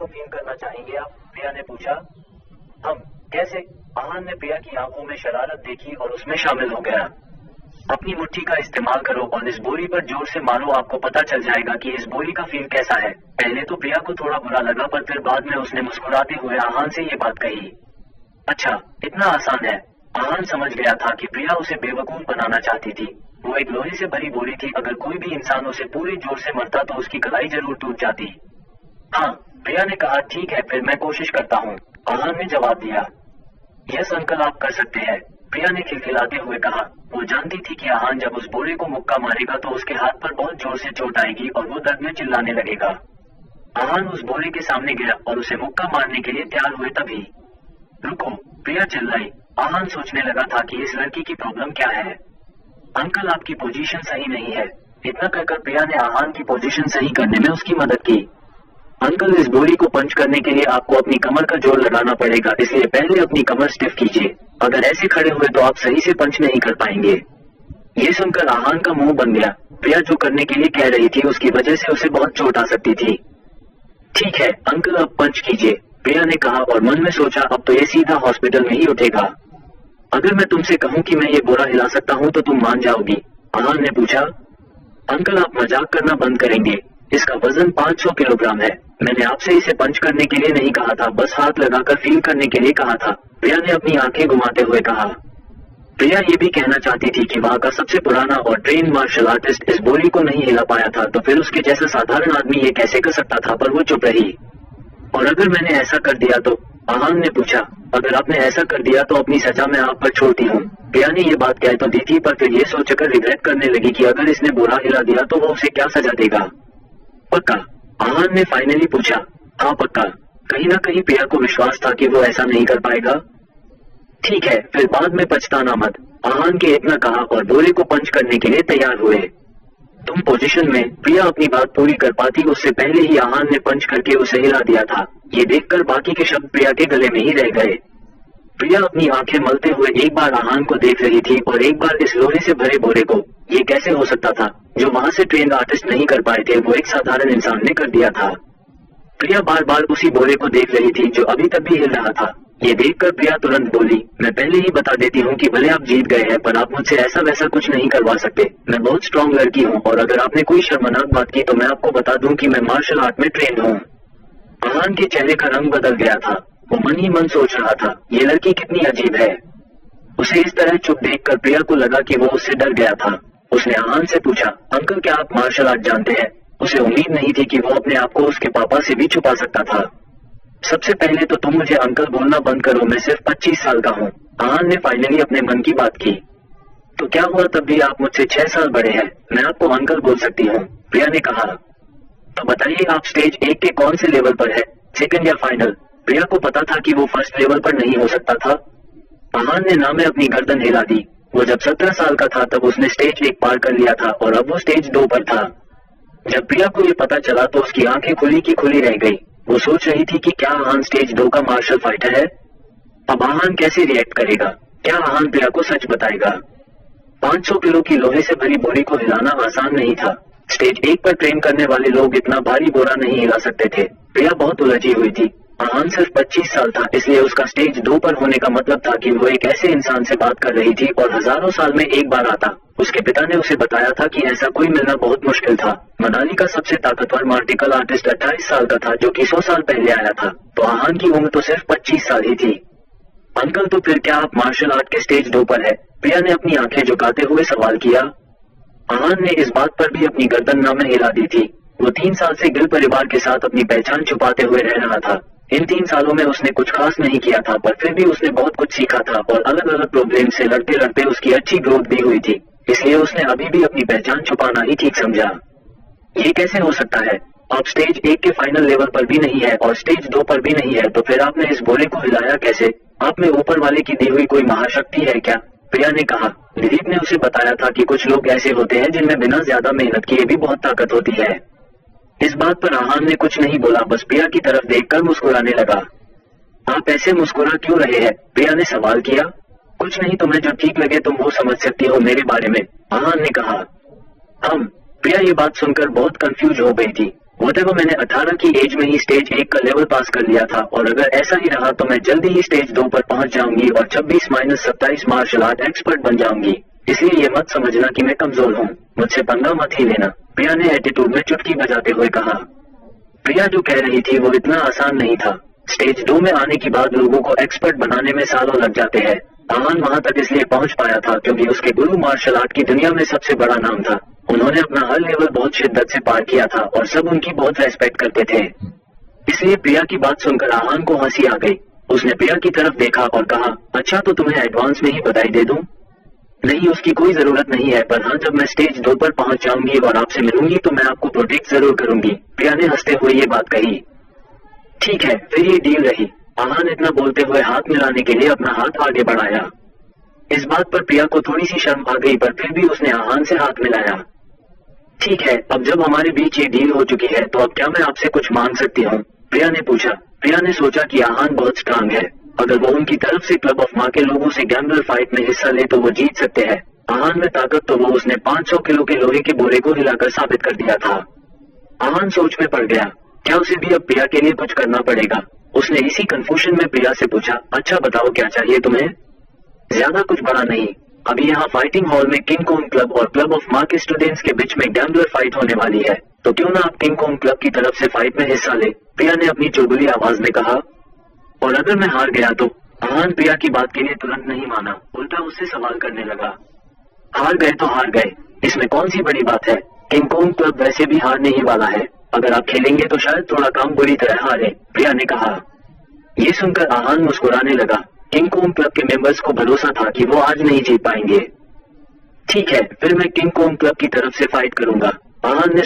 को फील करना चाहेंगे आप? प्रिया ने पूछा। हम कैसे? आहान ने प्रिया की आंखों में शरारत देखी और उसमें शामिल हो गया। अपनी मुट्ठी का इस्तेमाल करो और इस बोरी पर जोर से मारो, आपको पता चल जाएगा कि इस बोरी का फील कैसा है। पहले तो प्रिया को थोड़ा बुरा लगा, पर फिर बाद में उसने मुस्कुराते हुए आहान से ये बात कही। अच्छा, इतना आसान है? आहान समझ गया था कि प्रिया उसे बेवकूफ बनाना चाहती थी। वो एक लोहे से भरी बोरी थी, अगर कोई भी इंसान उसे पूरे जोर से मारता तो उसकी कलाई जरूर टूट जाती। हाँ, प्रिया ने कहा। ठीक है, फिर मैं कोशिश करता हूँ, आहान ने जवाब दिया। यस अंकल, आप कर सकते हैं, प्रिया ने खिलखिलाते हुए कहा। वो जानती थी कि आहान जब उस बोरे को मुक्का मारेगा तो उसके हाथ पर बहुत जोर से चोट आएगी और वो दर्द में चिल्लाने लगेगा। आहान उस बोरे के सामने गया और उसे मुक्का मारने के लिए तैयार हुए तभी। रुको, प्रिया चिल्लाई। आहान सोचने लगा था कि इस लड़की की प्रॉब्लम क्या है। अंकल, आपकी पोजीशन सही नहीं है। इतना कहकर प्रिया ने आहान की पोजीशन सही करने में उसकी मदद की। अंकल, इस बोरी को पंच करने के लिए आपको अपनी कमर का जोर लगाना पड़ेगा, इसलिए पहले अपनी कमर स्टिफ कीजिए। अगर ऐसे खड़े हुए तो आप सही से पंच नहीं कर पाएंगे। ये सुनकर आहान का मुंह बन गया। प्रिया जो करने के लिए कह रही थी उसकी वजह से उसे बहुत चोट आ सकती थी। ठीक है अंकल, अब पंच कीजिए, प्रिया ने कहा और मन में सोचा अब तो ये सीधा हॉस्पिटल में ही उठेगा। अगर मैं तुमसे कहूँ कि मैं ये बोरा हिला सकता हूँ तो तुम मान जाओगी? आहान ने पूछा। अंकल, आप मजाक करना बंद करेंगे? इसका वजन 500 किलोग्राम है। मैंने आपसे इसे पंच करने के लिए नहीं कहा था, बस हाथ लगाकर फील करने के लिए कहा था, प्रिया ने अपनी आंखें घुमाते हुए कहा। प्रिया ये भी कहना चाहती थी कि वहाँ का सबसे पुराना और ट्रेन मार्शल आर्टिस्ट इस बोरी को नहीं हिला पाया था, तो फिर उसके जैसा साधारण आदमी ये कैसे कर सकता था, पर वो चुप रही। और अगर मैंने ऐसा कर दिया तो? आहान ने पूछा। अगर आपने ऐसा कर दिया तो अपनी सजा मैं आप पर छोड़ती हूँ। प्रिया ने ये बात कह तो दी थी, पर फिर ये सोचकर रिग्रेट करने लगी कि अगर इसने बोरा हिला दिया तो वो उसे क्या सजा देगा। पक्का? आहान ने फाइनली पूछा। हाँ पक्का। कहीं ना कहीं प्रिया को विश्वास था कि वो ऐसा नहीं कर पाएगा। ठीक है, फिर बाद में पछताना मत, आहान के इतना कहा और बोरे को पंच करने के लिए तैयार हुए। तुम पोजीशन में? प्रिया अपनी बात पूरी कर पाती उससे पहले ही आहान ने पंच करके उसे हिला दिया था। ये देखकर बाकी के शब्द प्रिया के गले में ही रह गए। प्रिया अपनी आंखें मलते हुए एक बार आहान को देख रही थी और एक बार इस लोहे से भरे बोरे को। ये कैसे हो सकता था? जो वहां से ट्रेंड आर्टिस्ट नहीं कर पाए थे वो एक साधारण इंसान ने कर दिया था। प्रिया बार बार उसी बोरे को देख रही थी जो अभी तक भी हिल रहा था। ये देखकर प्रिया तुरंत बोली, मैं पहले ही बता देती हूँ कि भले आप जीत गए हैं पर आप मुझसे ऐसा वैसा कुछ नहीं करवा सकते। मैं बहुत स्ट्रांग लड़की हूँ और अगर आपने कोई शर्मनाक बात की तो मैं आपको बता दूं कि मैं मार्शल आर्ट में ट्रेंड हूँ। आहान के चेहरे का रंग बदल गया था। वो मन ही मन सोच रहा था, ये लड़की कितनी अजीब है। उसे इस तरह चुप देखकर प्रिया को लगा कि वो उससे डर गया था। उसने आहान से पूछा, अंकल क्या आप मार्शल आर्ट जानते हैं? उसे उम्मीद नहीं थी कि वो अपने आप को उसके पापा से भी छुपा सकता था। सबसे पहले तो तुम मुझे अंकल बोलना बंद करो, मैं सिर्फ 25 साल का हूँ। आहान ने फाइनली अपने मन की बात की। तो क्या हुआ, तब भी आप मुझसे 6 साल बड़े हैं, मैं आपको अंकल बोल सकती हूँ, प्रिया ने कहा। तो बताइए आप स्टेज 1 के कौन से लेवल पर है, सेकंड या फाइनल? प्रिया को पता था कि वो फर्स्ट लेवल पर नहीं हो सकता था। आहान ने ना में अपनी गर्दन हिला दी। वो जब 17 साल का था तब उसने स्टेज 1 पार कर लिया था और अब वो स्टेज 2 पर था। जब प्रिया को ये पता चला तो उसकी आंखें खुली की खुली रह गई। वो सोच रही थी कि क्या आहान स्टेज 2 का मार्शल फाइटर है। अब आहान कैसे रिएक्ट करेगा? क्या आहान प्रिया को सच बताएगा? 500 किलो की लोहे से भरी बोरी को हिलाना आसान नहीं था। स्टेज 1 पर ट्रेन करने वाले लोग इतना भारी बोरा नहीं हिला सकते थे। प्रिया बहुत उलझी हुई थी। आहान सिर्फ 25 साल था, इसलिए उसका स्टेज 2 पर होने का मतलब था कि वो एक ऐसे इंसान से बात कर रही थी और हजारों साल में एक बार आता। उसके पिता ने उसे बताया था कि ऐसा कोई मिलना बहुत मुश्किल था। मनाली का सबसे ताकतवर मार्टिकल आर्टिस्ट 28 साल का था जो कि 100 साल पहले आया था, तो आहान की उम्र तो सिर्फ 25 साल ही थी। अंकल तो फिर क्या आप मार्शल आर्ट के स्टेज 2 पर है? प्रिया ने अपनी आंखें झुकाते हुए सवाल किया। आहान ने इस बात पर भी अपनी गर्दन ना में हिला दी थी। वो 3 साल से गिल परिवार के साथ अपनी पहचान छुपाते हुए रह रहा था। इन 3 सालों में उसने कुछ खास नहीं किया था, पर फिर भी उसने बहुत कुछ सीखा था और अलग अलग प्रॉब्लम से लड़ते लड़ते उसकी अच्छी ग्रोथ भी हुई थी। इसलिए उसने अभी भी अपनी पहचान छुपाना ही ठीक समझा। ये कैसे हो सकता है? आप स्टेज 1 के फाइनल लेवल पर भी नहीं है और स्टेज 2 पर भी नहीं है, तो फिर आपने इस बोरे को हिलाया कैसे? आप में ऊपर वाले की दी हुई कोई महाशक्ति है क्या? प्रिया ने कहा। दिलीप ने उसे बताया था कि कुछ लोग ऐसे होते हैं जिनमें बिना ज्यादा मेहनत किए भी बहुत ताकत होती है। इस बात पर आहान ने कुछ नहीं बोला, बस प्रिया की तरफ देखकर मुस्कुराने लगा। आप ऐसे मुस्कुरा क्यों रहे हैं? प्रिया ने सवाल किया। कुछ नहीं, तुम्हें जो ठीक लगे तुम वो समझ सकती हो मेरे बारे में, आहान ने कहा। प्रिया ये बात सुनकर बहुत कंफ्यूज हो गई थी। वोटेवर मैंने 18 की एज में ही स्टेज 1 का लेवल पास कर लिया था और अगर ऐसा ही रहा तो मैं जल्दी ही स्टेज 2 पर पहुंच जाऊंगी और 26-27 मार्शल आर्ट एक्सपर्ट बन जाऊंगी। इसलिए ये मत समझना कि मैं कमजोर हूँ, मुझसे पंगा मत ही लेना, प्रिया ने एटीट्यूड में चुटकी बजाते हुए कहा। प्रिया जो कह रही थी वो इतना आसान नहीं था। स्टेज 2 में आने के बाद लोगों को एक्सपर्ट बनाने में सालों लग जाते हैं। आहान वहां तक इसलिए पहुंच पाया था क्योंकि उसके गुरु मार्शल आर्ट की दुनिया में सबसे बड़ा नाम था। उन्होंने अपना हर लेवल बहुत शिद्दत से पार किया था और सब उनकी बहुत रेस्पेक्ट करते थे। इसलिए प्रिया की बात सुनकर आहान को हंसी आ गई। उसने प्रिया की तरफ देखा और कहा, अच्छा तो तुम्हें एडवांस में ही बधाई दे दूं? नहीं, उसकी कोई जरूरत नहीं है, पर हाँ जब मैं स्टेज 2 पर पहुंच जाऊंगी और आपसे मिलूंगी तो मैं आपको प्रोटेक्ट जरूर करूंगी, प्रिया ने हंसते हुए ये बात कही। ठीक है, फिर ये डील रही। आहान इतना बोलते हुए हाथ मिलाने के लिए अपना हाथ आगे बढ़ाया। इस बात पर प्रिया को थोड़ी सी शर्म आ गई, पर फिर भी उसने आहान से हाथ मिलाया। ठीक है, अब जब हमारे बीच ये डील हो चुकी है तो अब क्या मैं आपसे कुछ मांग सकती हूँ? प्रिया ने पूछा। प्रिया ने सोचा कि आहान बहुत स्ट्रांग है, अगर वो उनकी तरफ से क्लब ऑफ माँ के लोगों से गैम्बलर फाइट में हिस्सा ले तो वो जीत सकते हैं। आहान में ताकत तो वो उसने 500 किलो के लोहे के बोरे को हिलाकर साबित कर दिया था। आहान सोच में पड़ गया, क्या उसे भी अब प्रिया के लिए कुछ करना पड़ेगा? उसने इसी कंफ्यूजन में प्रिया से पूछा, अच्छा बताओ क्या चाहिए तुम्हें? ज्यादा कुछ बड़ा नहीं, अभी यहाँ फाइटिंग हॉल में किंग कोंग क्लब और क्लब ऑफ माँ के स्टूडेंट्स के बीच में गैम्बलर फाइट होने वाली है, तो क्यों ना आप किंग कोंग क्लब की तरफ से फाइट में हिस्सा ले, प्रिया ने अपनी चुलबुली आवाज में कहा। और अगर मैं हार गया तो? आहान प्रिया की बात के लिए तुरंत नहीं माना, उल्टा उससे सवाल करने लगा। हार गए तो हार गए, इसमें कौन सी बड़ी बात है? किंग कोंग क्लब वैसे भी हारने ही वाला है, अगर आप खेलेंगे तो शायद थोड़ा काम बुरी तरह हारे, प्रिया ने कहा। ये सुनकर आहान मुस्कुराने लगा। किंग कोंग क्लब के मेंबर्स को भरोसा था कि वो आज नहीं जीत पाएंगे। ठीक है, फिर मैं किंग कोंग क्लब की तरफ से फाइट करूंगा, आहान ने